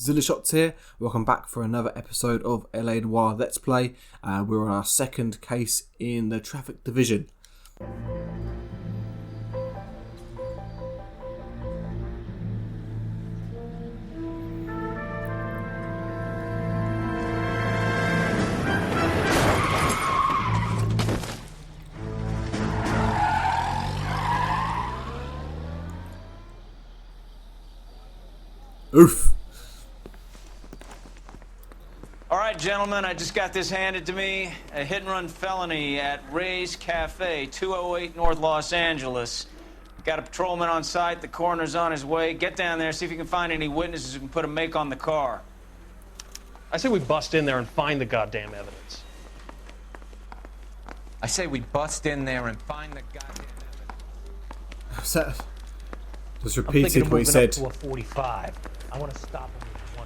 Zillashots here. Welcome back for another episode of LA Noire Let's Play. We're on our second case in the traffic division. Oof. Alright, gentlemen, I just got this handed to me. A hit-and-run felony at Ray's Cafe, 208 North Los Angeles. Got a patrolman on site, the coroner's on his way. Get down there, see if you can find any witnesses who can put a make on the car. I say we bust in there and find the goddamn evidence. I say we bust in there and find the goddamn evidence. Just repeated what he said. To a 45. I want to stop him with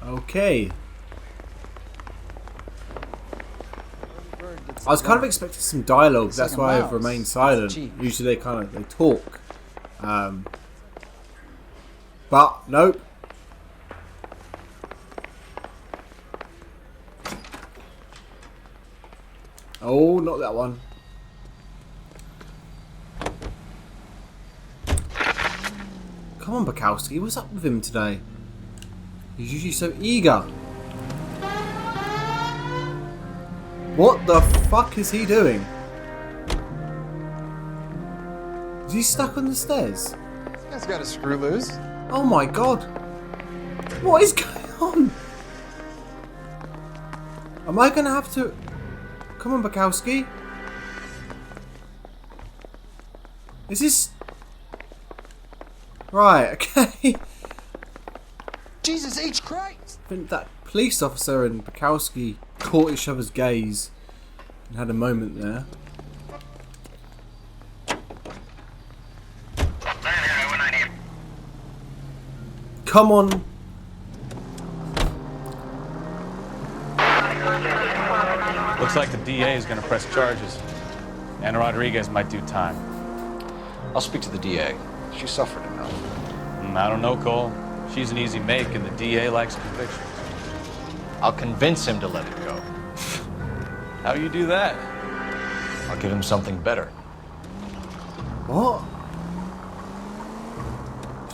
one. Okay. I was kind of expecting some dialogue. That's why I've remained silent. Usually they talk. But nope. Oh, not that one. Come on, Bukowski, what's up with him today? He's usually so eager. What the fuck is he doing? Is he stuck on the stairs? This guy's got a screw loose. Oh my god. What is going on? Am I gonna have to... Come on, Bukowski. Is this... Right, okay. Jesus H. Christ! I think that police officer and Bukowski caught each other's gaze and had a moment there. Come on. Looks like the DA is going to press charges. Anna Rodriguez might do time. I'll speak to the DA. She suffered enough. I don't know, Cole. She's an easy make, and the DA likes convictions. I'll convince him to let it go. How do you do that? I'll give him something better. What?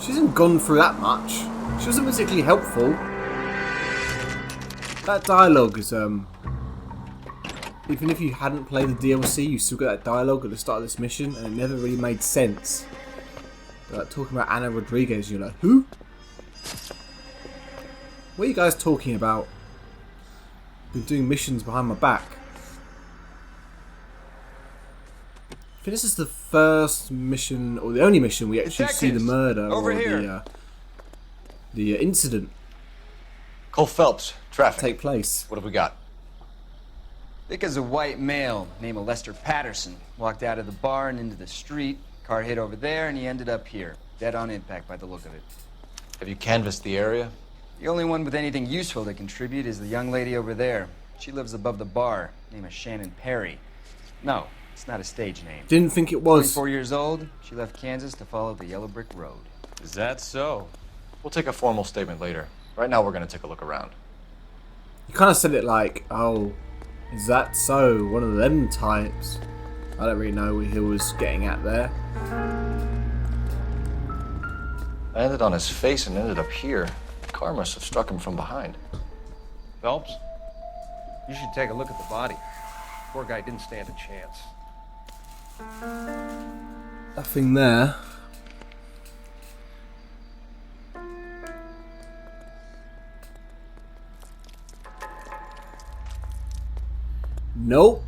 She hasn't gone through that much. She wasn't particularly helpful. That dialogue is, even if you hadn't played the DLC, you still got that dialogue at the start of this mission, and it never really made sense. Like, talking about Anna Rodriguez, you're like, who? What are you guys talking about? Been doing missions behind my back. I think this is the first mission, or the only mission we actually see the murder over or here. the incident Cole Phelps, traffic. take place. What have we got? Thick as a white male named Lester Patterson walked out of the bar and into the street. Car hit over there, and he ended up here, dead on impact by the look of it. Have you canvassed the area? The only one with anything useful to contribute is the young lady over there. She lives above the bar, name is Shannon Perry. No, it's not a stage name. Didn't think it was. 24 years old, she left Kansas to follow the yellow brick road. Is that so? We'll take a formal statement later. Right now, we're going to take a look around. You kind of said it like, oh, is that so? One of them types. I don't really know what he was getting at there. I landed on his face and ended up here. The car must have struck him from behind. Phelps, you should take a look at the body. Poor guy didn't stand a chance. Nothing there. Nope.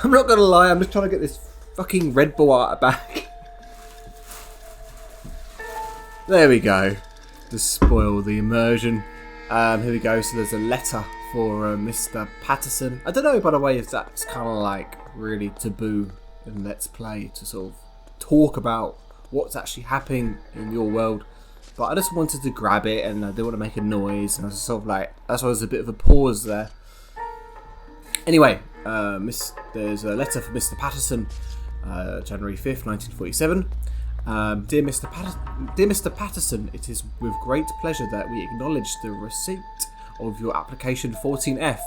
I'm not gonna lie, I'm just trying to get this fucking Red Bull out of bag. There we go. To spoil the immersion. Here we go. So there's a letter for Mr. Patterson. I don't know, by the way, if that's kind of like really taboo in Let's Play to sort of talk about what's actually happening in your world. But I just wanted to grab it and I didn't want to make a noise. And I was sort of like, that's why there's a bit of a pause there. Anyway, There's a letter from Mr. Patterson, January 5th, 1947. Dear Mr. Patterson, it is with great pleasure that we acknowledge the receipt of your application 14F,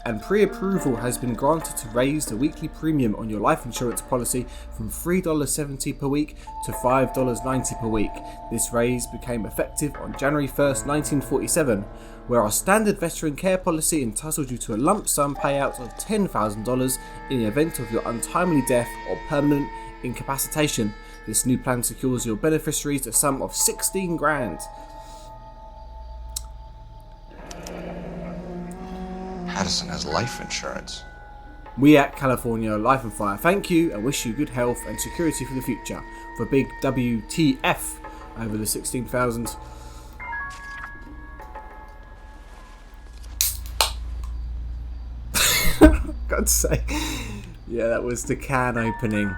and pre-approval has been granted to raise the weekly premium on your life insurance policy from $3.70 per week to $5.90 per week. This raise became effective on January 1st, 1947, where our standard veteran care policy entitled you to a lump sum payout of $10,000 in the event of your untimely death or permanent incapacitation. This new plan secures your beneficiaries a sum of 16 grand. Patterson has life insurance. We at California Life and Fire thank you and wish you good health and security for the future. For big WTF over the 16,000. God's sake. Yeah, that was the can opening.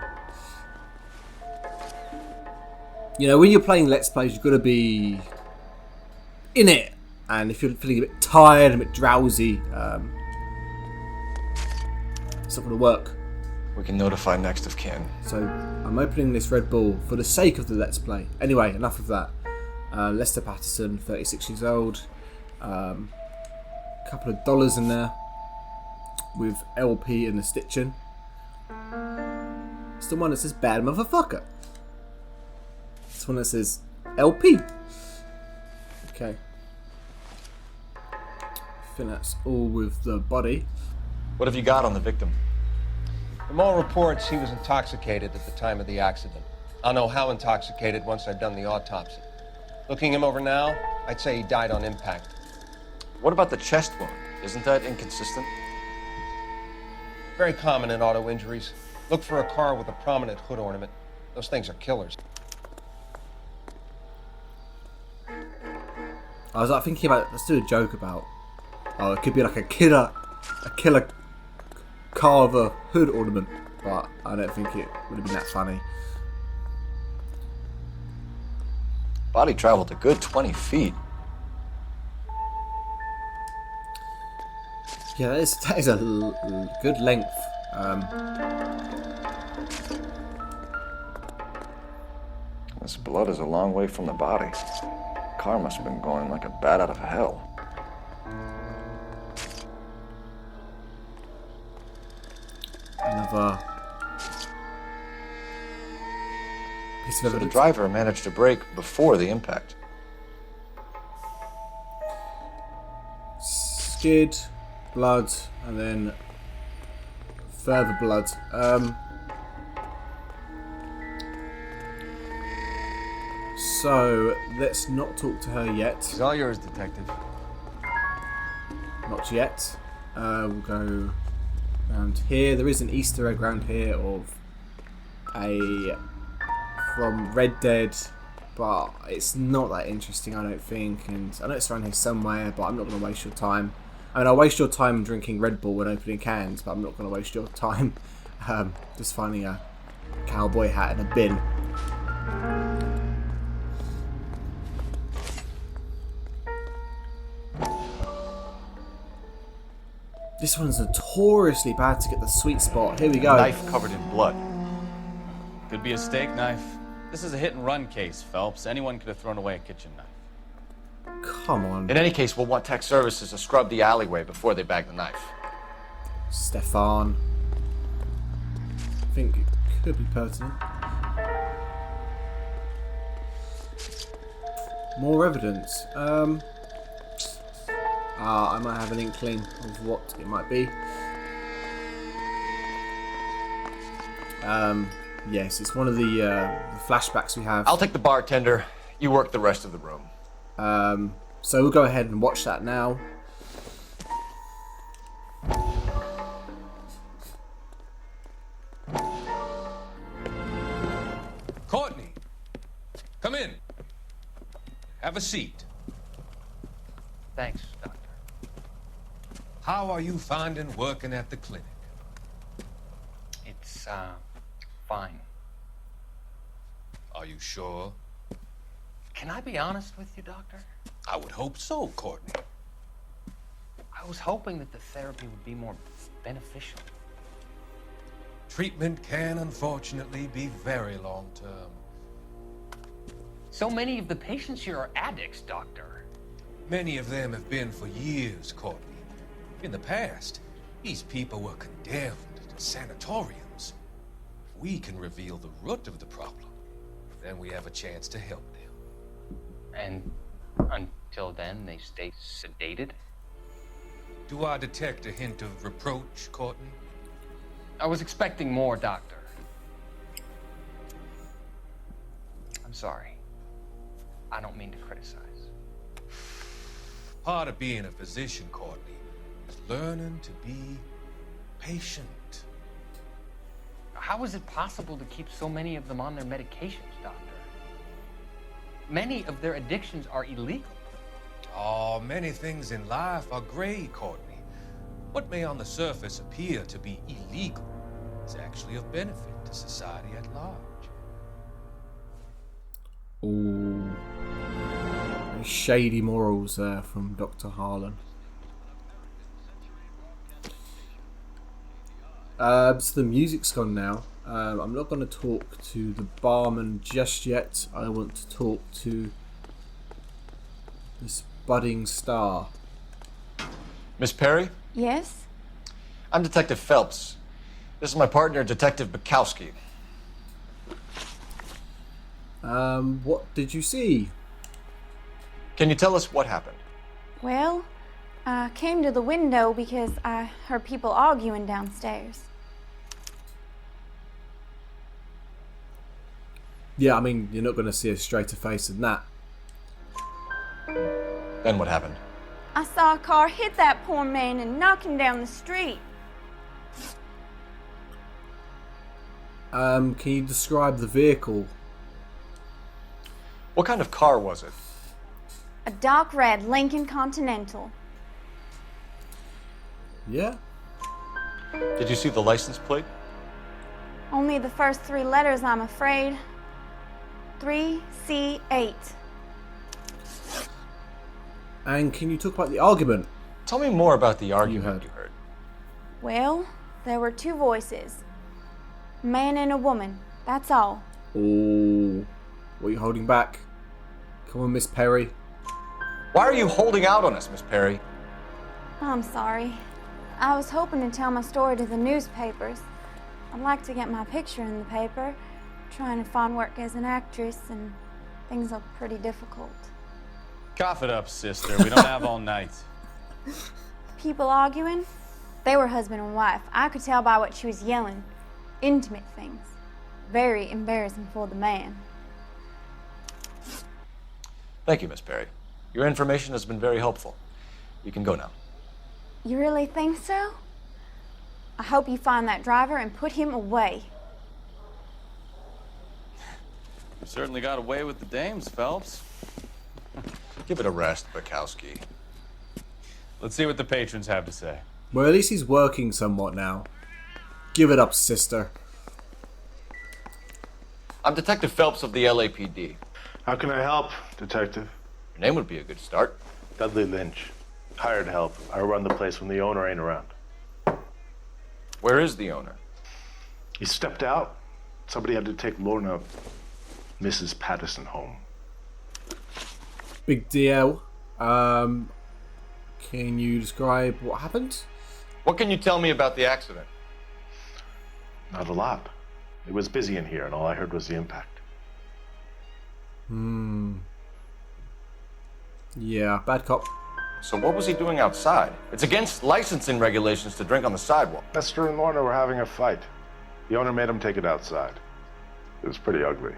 You know, when you're playing Let's Plays, you've got to be in it. And if you're feeling a bit tired, a bit drowsy, it's not going to work. We can notify next of kin. So I'm opening this Red Bull for the sake of the Let's Play. Anyway, enough of that. Lester Patterson, 36 years old. A couple of dollars in there with LP and the stitching. It's the one that says bad motherfucker. It's the one that says LP. Okay. I think that's all with the body. What have you got on the victim? From all reports, he was intoxicated at the time of the accident. I'll know how intoxicated once I've done the autopsy. Looking him over now, I'd say he died on impact. What about the chest wound? Isn't that inconsistent? Very common in auto injuries. Look for a car with a prominent hood ornament. Those things are killers. I was like thinking about, let's do a joke about, oh, it could be like a killer car with a hood ornament, but I don't think it would have been that funny. Body traveled a good 20 feet. Yeah, that is a good length. This blood is a long way from the body. Car must have been going like a bat out of hell. Another piece of So the evidence. driver managed to brake before the impact. Skid, blood, and then further blood. So let's not talk to her yet. It's all yours, detective. Not yet. We'll go around here. There is an Easter egg around here of from Red Dead, but it's not that interesting, I don't think. And I know it's around here somewhere, but I'm not going to waste your time. I mean, I'll waste your time drinking Red Bull and opening cans, but I'm not going to waste your time just finding a cowboy hat in a bin. This one's notoriously bad to get the sweet spot. Here we go. Knife covered in blood. Could be a steak knife. This is a hit and run case, Phelps. Anyone could have thrown away a kitchen knife. Come on, In any case, we'll want tech services to scrub the alleyway before they bag the knife. Stefan. I think it could be pertinent. More evidence. I might have an inkling of what it might be. Yes, it's one of the flashbacks we have. I'll take the bartender. You work the rest of the room. So we'll go ahead and watch that now. Courtney, come in. Have a seat. Thanks, Doctor. How are you finding working at the clinic? It's, fine. Are you sure? Can I be honest with you, Doctor? I would hope so, Courtney. I I was hoping that the therapy would be more beneficial. Treatment can unfortunately be very long-term. So many of the patients here are addicts, Doctor. Many of them have been for years, Courtney. In the past, these people were condemned to sanatoriums. If we can reveal the root of the problem, then we have a chance to help them. And until then, they stay sedated? Do I detect a hint of reproach, Courtney? I was expecting more, Doctor. I'm sorry. I don't mean to criticize. Part of being a physician, Courtney, is learning to be patient. How is it possible to keep so many of them on their medications, Doctor? Many of their addictions are illegal. Oh, many things in life are gray, Courtney. What may on the surface appear to be illegal is actually of benefit to society at large. Ooh. Very shady morals there from Dr. Harlan. So the music's gone now. I'm not going to talk to the barman just yet. I want to talk to this budding star. Miss Perry? Yes? I'm Detective Phelps. This is my partner, Detective Bukowski. What did you see? Can you tell us what happened? Well, I came to the window because I heard people arguing downstairs. Yeah, I mean, you're not going to see a straighter face than that. Then what happened? I saw a car hit that poor man and knock him down the street. Can you describe the vehicle? What kind of car was it? A dark red Lincoln Continental. Yeah? Did you see the license plate? Only the first three letters, I'm afraid. 3C8. And can you talk about the argument? Tell me more about the argument you heard. Well, there were two voices. A man and a woman, that's all. Oh, what are you holding back? Come on, Miss Perry. Why are you holding out on us, Miss Perry? I'm sorry. I was hoping to tell my story to the newspapers. I'd like to get my picture in the paper. Trying to find work as an actress, and things are pretty difficult. Cough it up, sister. We don't have all night. People arguing? They were husband and wife. I could tell by what she was yelling. Intimate things. Very embarrassing for the man. Thank you, Miss Perry. Your information has been very helpful. You can go now. You really think so? I hope you find that driver and put him away. You certainly got away with the dames, Phelps. Give it a rest, Bukowski. Let's see what the patrons have to say. Well, at least he's working somewhat now. Give it up, sister. I'm Detective Phelps of the LAPD. How can I help, Detective? Your name would be a good start. Dudley Lynch. Hired help. I run the place when the owner ain't around. Where is the owner? He stepped out. Somebody had to take Lorna, Mrs. Patterson, home. Big deal. Can you describe what happened? What can you tell me about the accident? Not a lot. It was busy in here, and all I heard was the impact. Yeah, bad cop. So what was he doing outside? It's against licensing regulations to drink on the sidewalk. Lester and Lorna were having a fight. The owner made him take it outside. It was pretty ugly.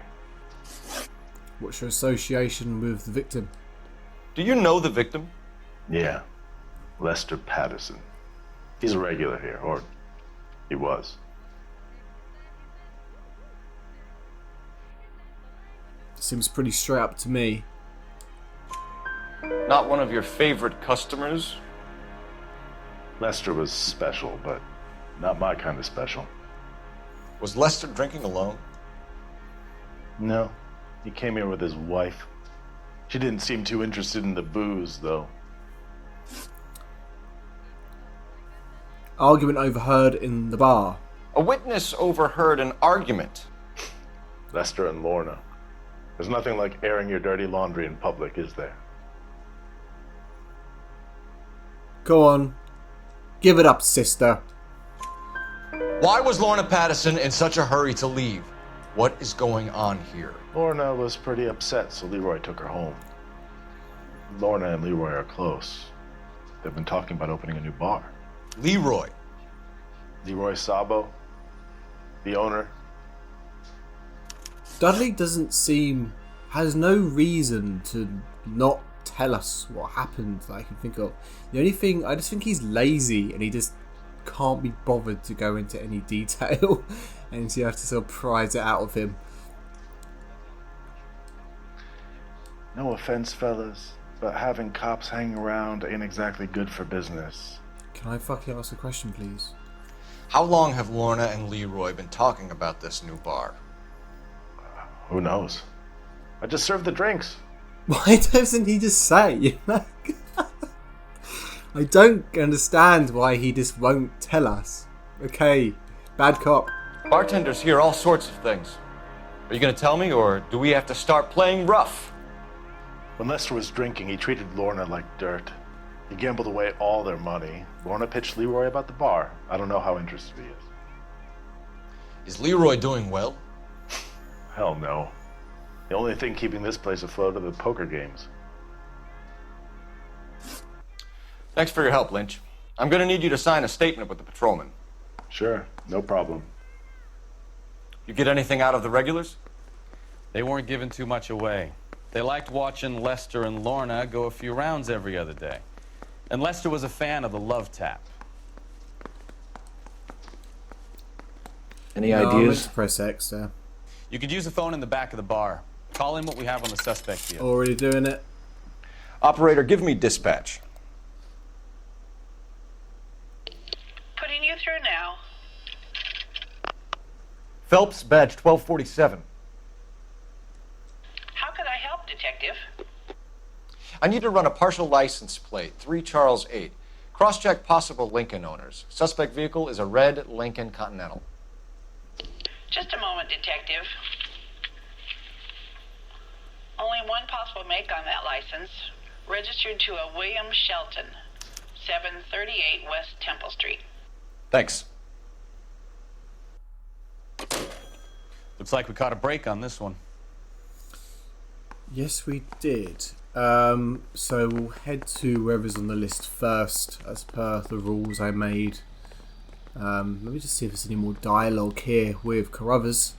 What's your association with the victim? Do you know the victim? Yeah. Lester Patterson. He's a regular here, or he was. Seems pretty straight up to me. Not one of your favorite customers? Lester was special, but not my kind of special. Was Lester drinking alone? No. He came here with his wife. She didn't seem too interested in the booze, though. Argument overheard in the bar. A witness overheard an argument. Lester and Lorna. There's nothing like airing your dirty laundry in public, is there? Go on. Give it up, sister. Why was Lorna Patterson in such a hurry to leave? What is going on here? Lorna was pretty upset, so Leroy took her home. Lorna and Leroy are close. They've been talking about opening a new bar. Leroy? Leroy Sabo, the owner. Dudley has no reason to not tell us what happened that I can think of. The only thing, I just think he's lazy and he just can't be bothered to go into any detail, and so you have to sort of prise it out of him. No offense, fellas, but having cops hanging around ain't exactly good for business. Can I fucking ask a question, please? How long have Lorna and Leroy been talking about this new bar? Who knows? I just served the drinks. Why doesn't he just say? I don't understand why he just won't tell us. Okay, bad cop. Bartenders hear all sorts of things. Are you going to tell me, or do we have to start playing rough? When Lester was drinking, he treated Lorna like dirt. He gambled away all their money. Lorna pitched Leroy about the bar. I don't know how interested he is. Is Leroy doing well? Hell no. The only thing keeping this place afloat are the poker games. Thanks for your help, Lynch. I'm going to need you to sign a statement with the patrolman. Sure, no problem. You get anything out of the regulars? They weren't giving too much away. They liked watching Lester and Lorna go a few rounds every other day. And Lester was a fan of the love tap. Any ideas? Let's press X there. You could use the phone in the back of the bar. Call in what we have on the suspect here. Already doing it. Operator, give me dispatch. Putting you through now. Phelps, badge 1247. How can I help, Detective? I need to run a partial license plate, 3 Charles 8. Cross-check possible Lincoln owners. Suspect vehicle is a red Lincoln Continental. Just a moment, Detective. Only one possible make on that license. Registered to a William Shelton, 738 West Temple Street. Thanks. Looks like we caught a break on this one. Yes, we did. So we'll head to whoever's on the list first, as per the rules I made. Let me just see if there's any more dialogue here with Carruthers.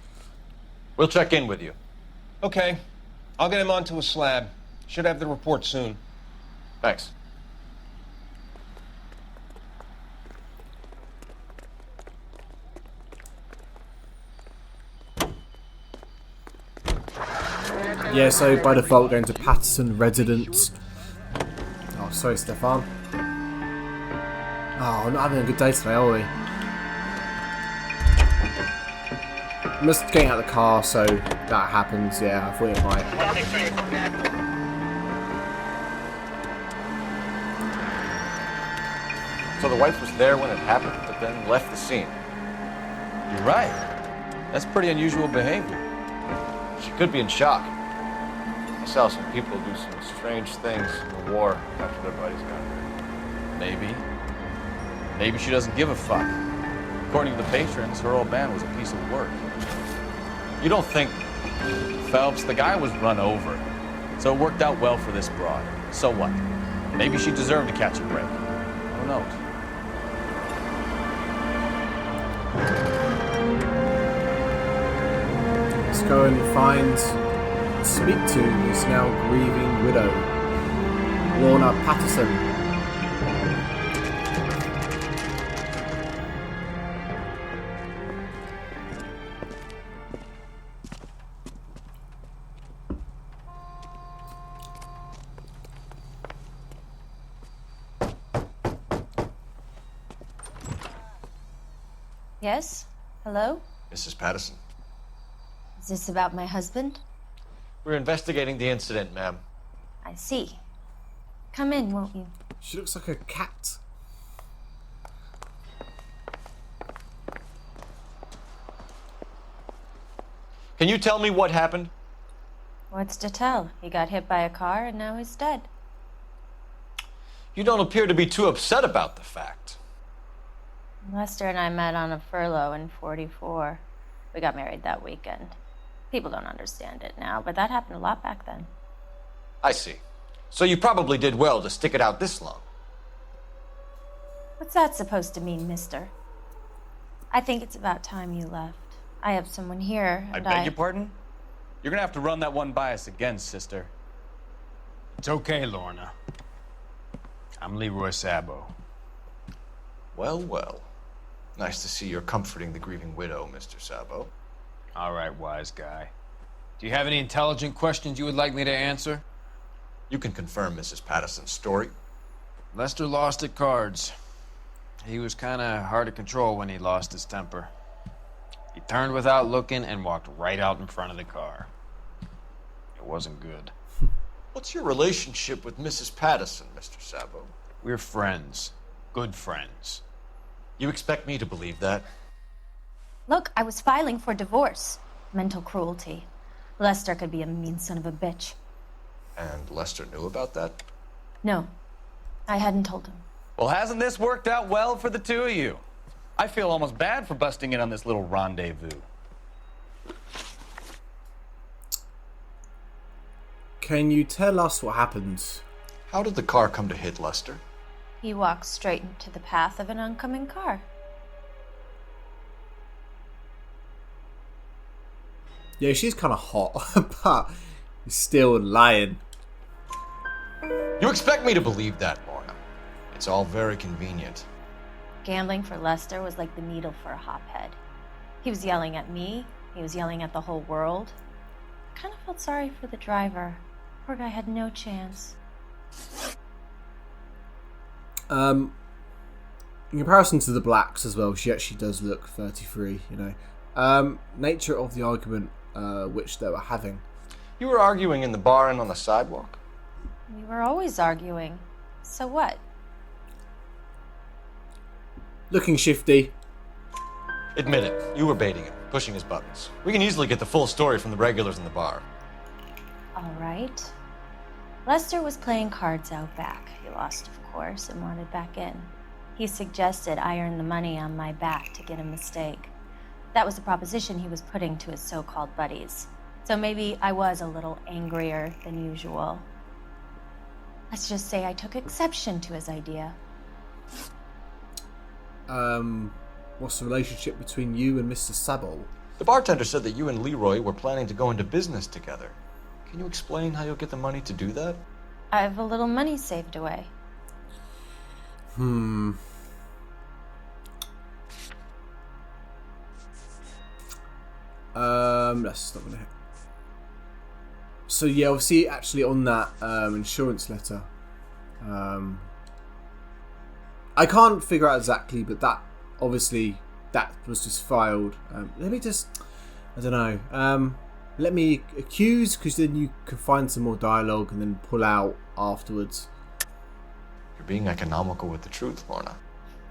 We'll check in with you. Okay. I'll get him onto a slab. Should have the report soon. Thanks. Yeah, so by default going to Patterson residence. Oh, sorry, Stefan. Oh, we're not having a good day today, are we? I'm just getting out of the car, so that happens. Yeah, I thought it might. So the wife was there when it happened, but then left the scene. You're right. That's pretty unusual behavior. She could be in shock. I saw some people do some strange things in the war after their buddies got hurt. Maybe. Maybe she doesn't give a fuck. According to the patrons, her old man was a piece of work. You don't think... Phelps, the guy was run over. So it worked out well for this broad. So what? Maybe she deserved to catch a break. Who knows? Let's go and speak to his now grieving widow, Lorna Patterson. Yes? Hello? Mrs. Patterson. Is this about my husband? We're investigating the incident, ma'am. I see. Come in, won't you? She looks like a cat. Can you tell me what happened? What's to tell? He got hit by a car and now he's dead. You don't appear to be too upset about the fact. Lester and I met on a furlough in '44. We got married that weekend. People don't understand it now, but that happened a lot back then. I see. So you probably did well to stick it out this long. What's that supposed to mean, mister? I think it's about time you left. I have someone here, I and beg your pardon? You're gonna have to run that one by us again, sister. It's okay, Lorna. I'm Leroy Sabo. Well, well. Nice to see you're comforting the grieving widow, Mr. Sabo. All right, wise guy. Do you have any intelligent questions you would like me to answer? You can confirm Mrs. Patterson's story. Lester lost at cards. He was kind of hard to control when he lost his temper. He turned without looking and walked right out in front of the car. It wasn't good. What's your relationship with Mrs. Patterson, Mr. Sabo? We're friends. Good friends. You expect me to believe that? Look, I was filing for divorce. Mental cruelty. Lester could be a mean son of a bitch. And Lester knew about that? No, I hadn't told him. Well, hasn't this worked out well for the two of you? I feel almost bad for busting in on this little rendezvous. Can you tell us what happened? How did the car come to hit Lester? He walked straight into the path of an oncoming car. Yeah, she's kind of hot, but still lying. You expect me to believe that, Lorna? It's all very convenient. Gambling for Lester was like the needle for a hophead. He was yelling at me. He was yelling at the whole world. I kind of felt sorry for the driver. Poor guy had no chance. In comparison to the blacks as well, she actually does look 33, you know. Nature of the argument which they were having. You were arguing in the bar and on the sidewalk? We were always arguing. So what? Looking shifty. Admit it, you were baiting him, pushing his buttons. We can easily get the full story from the regulars in the bar. All right. Lester was playing cards out back. He lost, of course, and wanted back in. He suggested I earn the money on my back to get a mistake. That was the proposition he was putting to his so-called buddies. So maybe I was a little angrier than usual. Let's just say I took exception to his idea. What's the relationship between you and Mr. Sabo? The bartender said that you and Leroy were planning to go into business together. Can you explain how you'll get the money to do that? I have a little money saved away. That's not gonna. So yeah, obviously, actually on that insurance letter, I can't figure out exactly, but that obviously that was just filed. Let me just, I don't know. Let me accuse, because then you can find some more dialogue and then pull out afterwards. You're being economical with the truth, Lorna.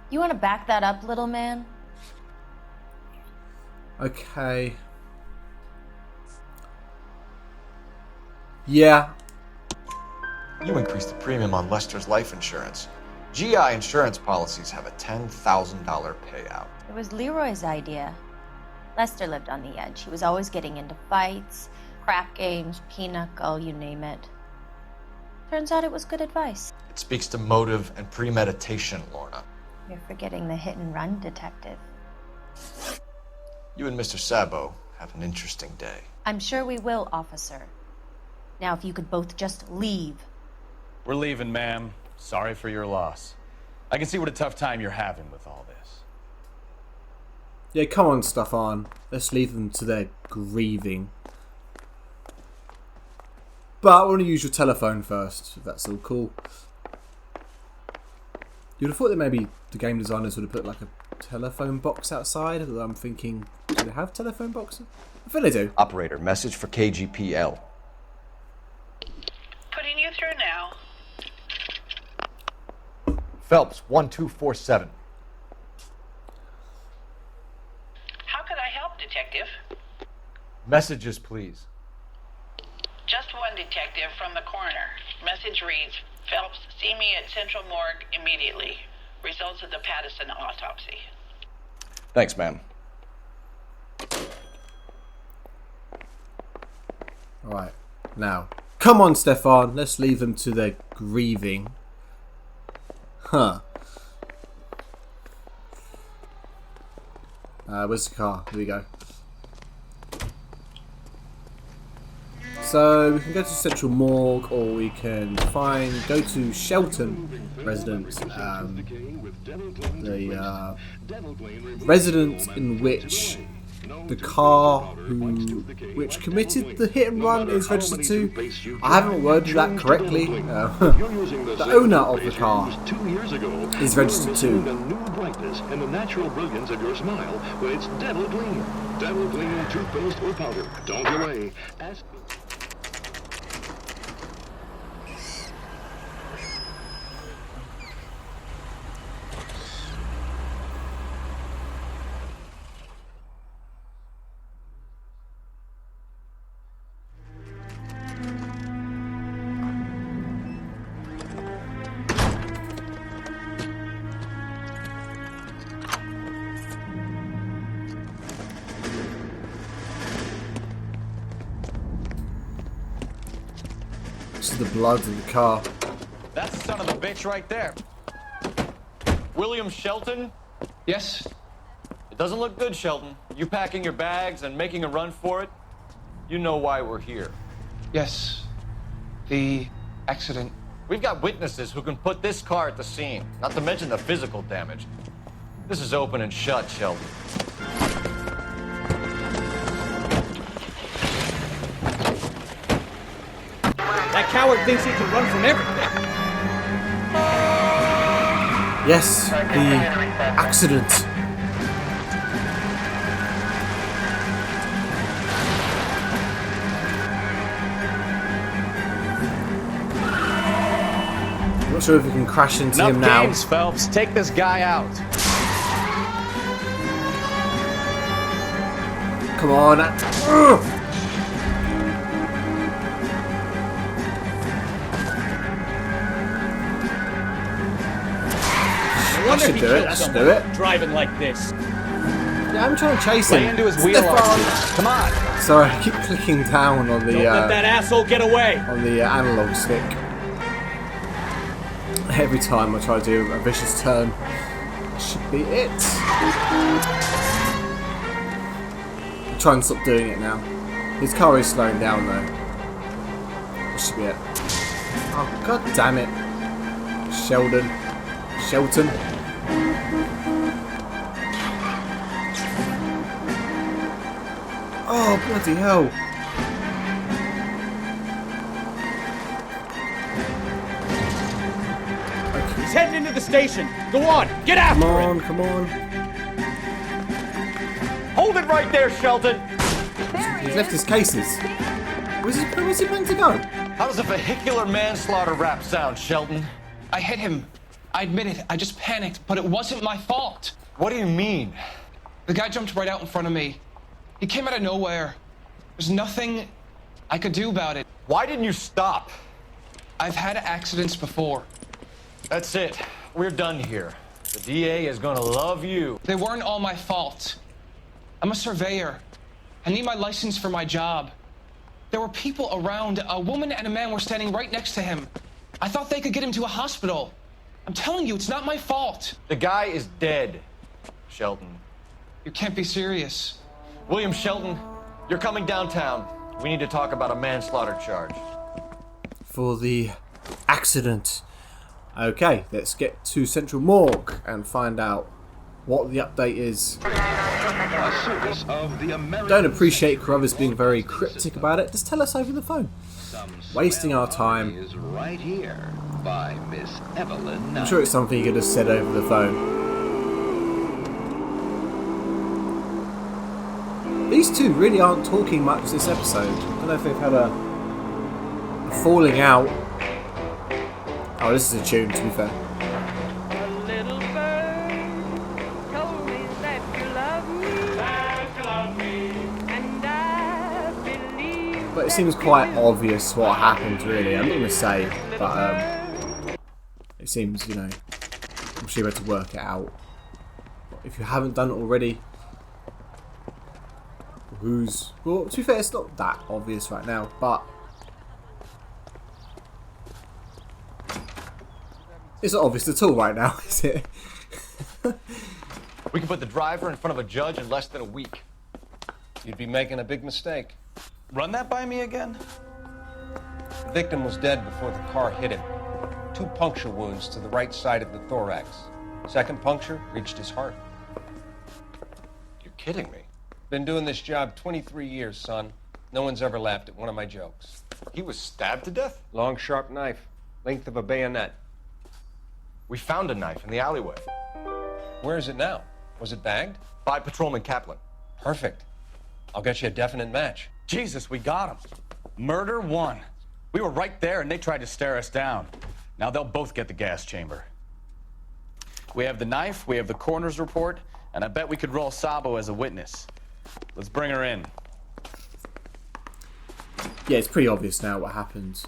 You want to back that up, little man? Okay. Yeah. You increased the premium on Lester's life insurance. GI insurance policies have a $10,000 payout. It was Leroy's idea. Lester lived on the edge. He was always getting into fights, crap games, pinochle, you name it. Turns out it was good advice. It speaks to motive and premeditation, Lorna. You're forgetting the hit-and-run detective. You and Mr. Sabo have an interesting day. I'm sure we will, officer. Now, if you could both just leave. We're leaving, ma'am. Sorry for your loss. I can see what a tough time you're having with all this. Yeah, come on, Stefan. Let's leave them to their grieving. But I want to use your telephone first, if that's all cool. You'd have thought that maybe the game designers would have put like a telephone box outside. I'm thinking, do they have telephone boxes? I feel they do. Operator, message for KGPL. Putting you through now. Phelps, 1247. How could I help, Detective? Messages, please. Just one detective from the coroner. Message reads, Phelps, see me at Central Morgue immediately. Results of the Patterson autopsy. Thanks, man. Alright, now, come on, Stefan, let's leave them to their grieving. Huh. Where's the car? Here we go. So we can go to Central Morgue, or we can go to Shelton residence, the residence in which the car which committed the hit and run is registered to. I haven't worded that correctly. The owner of the car is registered to. And the natural brilliance of your smile when it's Devil Gleam. Devil Gleam toothpaste or powder. Don't delay. The blood in the car. That's the son of a bitch right there. William Shelton? Yes? It doesn't look good, Shelton. You packing your bags and making a run for it? You know why we're here. Yes. The accident. We've got witnesses who can put this car at the scene, not to mention the physical damage. This is open and shut, Shelton. That coward thinks he can run from everything. Yes, the accident. I'm not sure if we can crash into him now. Games, Phelps. Take this guy out. Come on. I should do it. I should do it. Driving like this. Yeah, I'm trying to chase him. Lay into his wheel arches. Come on. Sorry, I keep clicking down on the. Don't let that asshole get away. On the analog stick. Every time I try to do a vicious turn, that should be it. I'll try and stop doing it now. His car is slowing down though. That should be it. Oh god damn it, Shelton. Oh, bloody hell. Okay. He's heading into the station. Go on, get after him. Come on. Hold it right there, Shelton. He's left his cases. Where's he planning to go? How does a vehicular manslaughter rap sound, Shelton? I hit him. I admit it. I just panicked, but it wasn't my fault. What do you mean? The guy jumped right out in front of me. He came out of nowhere. There's nothing I could do about it. Why didn't you stop? I've had accidents before. That's it. We're done here. The DA is gonna love you. They weren't all my fault. I'm a surveyor. I need my license for my job. There were people around. A woman and a man were standing right next to him. I thought they could get him to a hospital. I'm telling you, it's not my fault. The guy is dead, Shelton. You can't be serious. William Shelton, you're coming downtown. We need to talk about a manslaughter charge. For the accident. Okay, let's get to Central Morgue and find out what the update is. Don't appreciate Carruthers being very cryptic about it. Just tell us over the phone. Wasting our time. Is right here by Miss Evelyn. I'm sure it's something you could have said over the phone. These two really aren't talking much this episode. I don't know if they've had a falling out. Oh, this is a tune, to be fair. But it seems quite obvious what happened, really. I'm not going to say, but it seems, you know, I'm sure you had to work it out. If you haven't done it already, well, to be fair, it's not that obvious right now, but it's not obvious at all right now, is it? We can put the driver in front of a judge in less than a week. You'd be making a big mistake. Run that by me again? The victim was dead before the car hit him. 2 puncture wounds to the right side of the thorax. Second puncture reached his heart. You're kidding me. Been doing this job 23 years, son. No one's ever laughed at one of my jokes. He was stabbed to death? Long, sharp knife. Length of a bayonet. We found a knife in the alleyway. Where is it now? Was it bagged? By Patrolman Kaplan. Perfect. I'll get you a definite match. Jesus, we got him. Murder 1. We were right there and they tried to stare us down. Now they'll both get the gas chamber. We have the knife, we have the coroner's report, and I bet we could roll Sabo as a witness. Let's bring her in. Yeah, it's pretty obvious now what happened.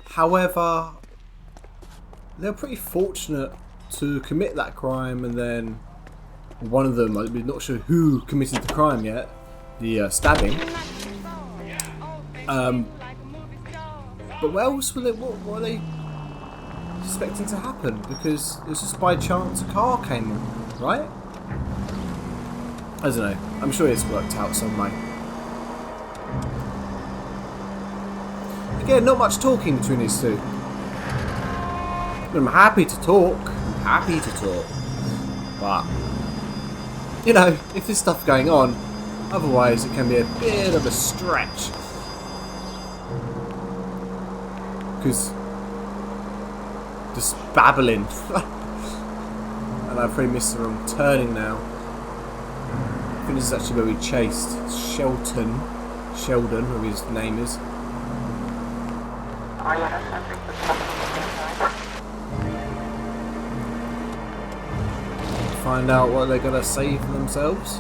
However, they're pretty fortunate to commit that crime, and then one of them, I'm not sure who committed the crime yet, the stabbing. But what else were they? What are they expecting to happen? Because it was just by chance a car came on, right? I don't know. I'm sure it's worked out some way. Again, not much talking between these two. I'm happy to talk. But, you know, if there's stuff going on, otherwise it can be a bit of a stretch. Because just babbling. And I've probably missed the wrong turning now. I think this is actually where we chased Sheldon, whatever his name is. Find out what they're gonna say for themselves.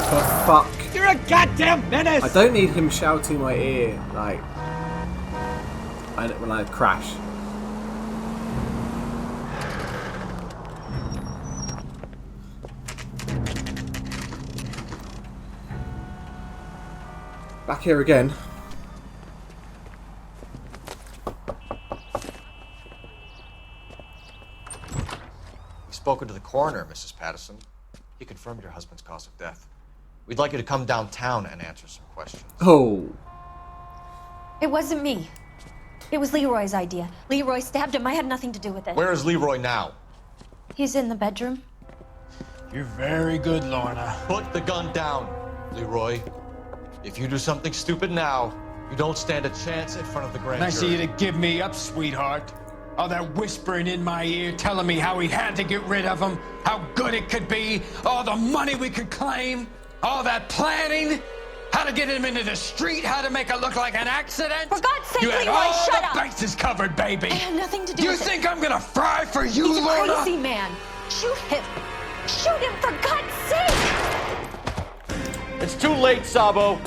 For fuck. You're a goddamn menace! I don't need him shouting in my ear, like, when I crash. Back here again. We've spoken to the coroner, Mrs. Patterson. He confirmed your husband's cause of death. We'd like you to come downtown and answer some questions. Oh. It wasn't me. It was Leroy's idea. Leroy stabbed him. I had nothing to do with it. Where is Leroy now? He's in the bedroom. You're very good, Lorna. Put the gun down, Leroy. If you do something stupid now, you don't stand a chance in front of the grand Nice of jury. you to give me up, sweetheart. All that whispering in my ear, telling me how we had to get rid of him, how good it could be, all the money we could claim, all that planning, how to get him into the street, how to make it look like an accident. For God's sake, you had Leroy, all shut the up! bases covered, baby. I had nothing to do You with it. think I'm gonna fry for you, He's a Lorna? crazy man. Shoot him. Shoot him, for God's sake! It's too late, Sabo.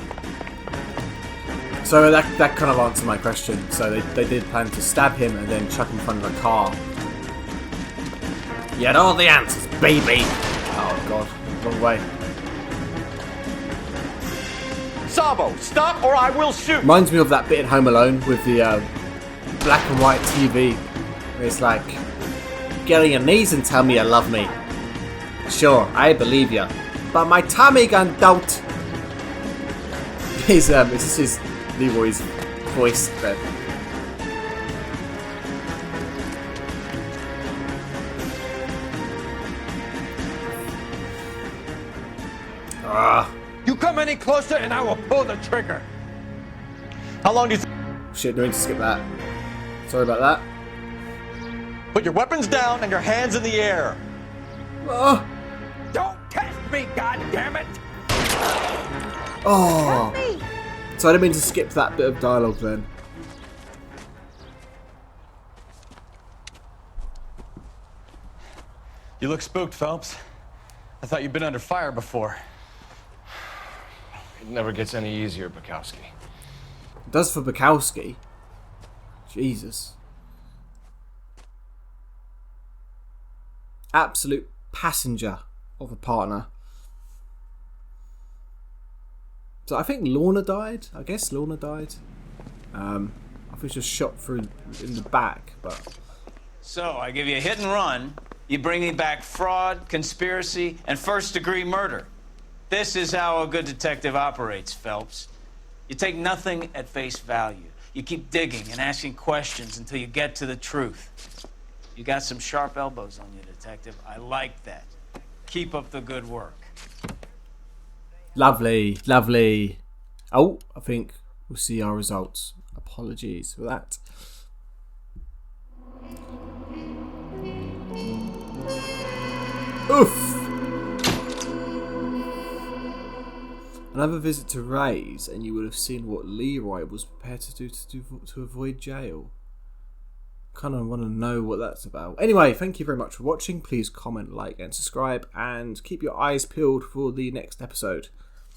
So that kind of answered my question. So they did plan to stab him and then chuck him in front of a car. You had all the answers, baby! Oh god, wrong way. Sabo, stop or I will shoot! Reminds me of that bit in Home Alone with the black and white TV. Where it's like, get on your knees and tell me you love me. Sure, I believe you. But my Tommy gun don't. This is Leroy's voice there. You come any closer and I will pull the trigger. How long do you Shit, no need to skip that. Sorry about that. Put your weapons down and your hands in the air. Oh. Don't test me, goddammit! Oh. So I didn't mean to skip that bit of dialogue then. You look spooked, Phelps. I thought you'd been under fire before. It never gets any easier, Bukowski. It does for Bukowski. Jesus. Absolute passenger of a partner. So I think Lorna died. I guess Lorna died. I think she was shot through in the back, but... So, I give you a hit and run. You bring me back fraud, conspiracy, and first-degree murder. This is how a good detective operates, Phelps. You take nothing at face value. You keep digging and asking questions until you get to the truth. You got some sharp elbows on you, detective. I like that. Keep up the good work. Lovely, lovely. Oh, I think we'll see our results. Apologies for that. Oof! Another visit to Ray's, and you would have seen what Leroy was prepared to do to avoid jail. Kind of want to know what that's about. Anyway, thank you very much for watching. Please comment, like, and subscribe, and keep your eyes peeled for the next episode.